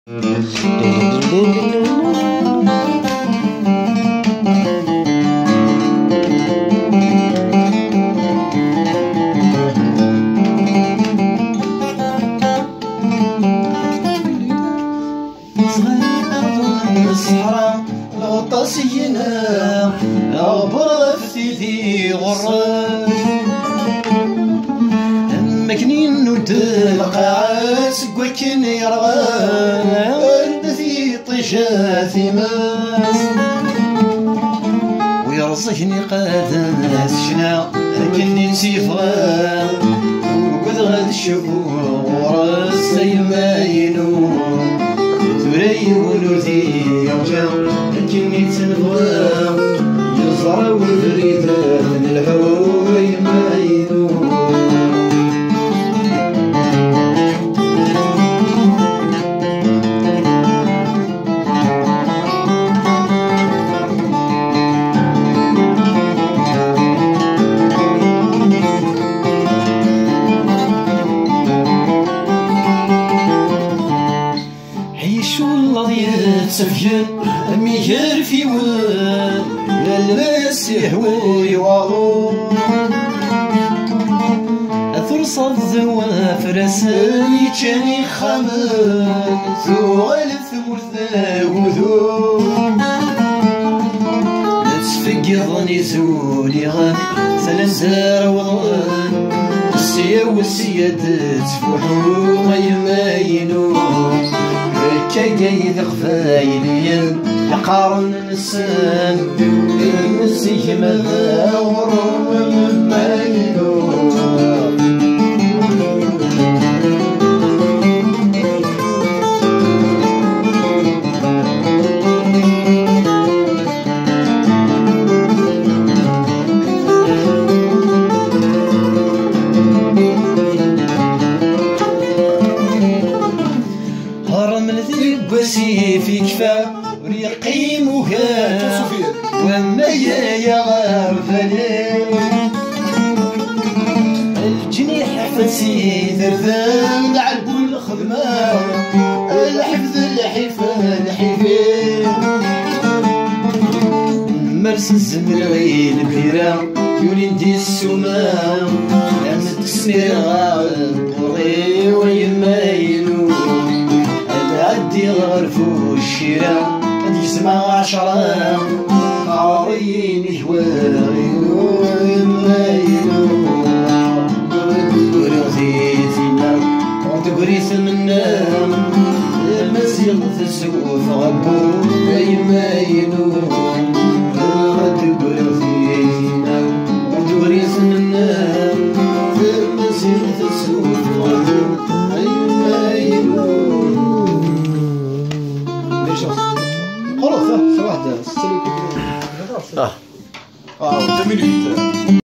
الصحراء الغطاسينا غبر فتيتي غرات مكنين نود القاعات سكوكن يرغى في طيشاتي ماس ويرزقني قادات شنا كني نسيفها وقد غاد الشهور السيماينو تري ونوتي يوجا كني تنفى يزرع والبريدات الهوا يماينو سفيان ميهر في وان للناس يهوي يواضو أثرص الذوى فرسان يتشاني خامان ثوال ثمرثا وذو نتفقضني زولي غان سلام زار وضان السيا والسياد تفوحو غيماينو كايد غفايليا يقارن النسان المسيح ماذا ورم مايلو بسي في كفا وريقي مهان وما يا غرفلي الجنيح فتسي ذرذان العلب والخدمة الحفظ الحفين مرس الزمن غير البيرة يولي ندي السمام لما تسمير غالبغي ويمايلو عدي غرفو الشيرة قد يسمع عشرة عارين هواغي ويمايلو ورغزيتنا وتقريث منا المسيغ تسوف غبو يمايلو ورغزيتنا وتقريث منا المسيغ تسوف غبو خلاص واحدة 6 minutes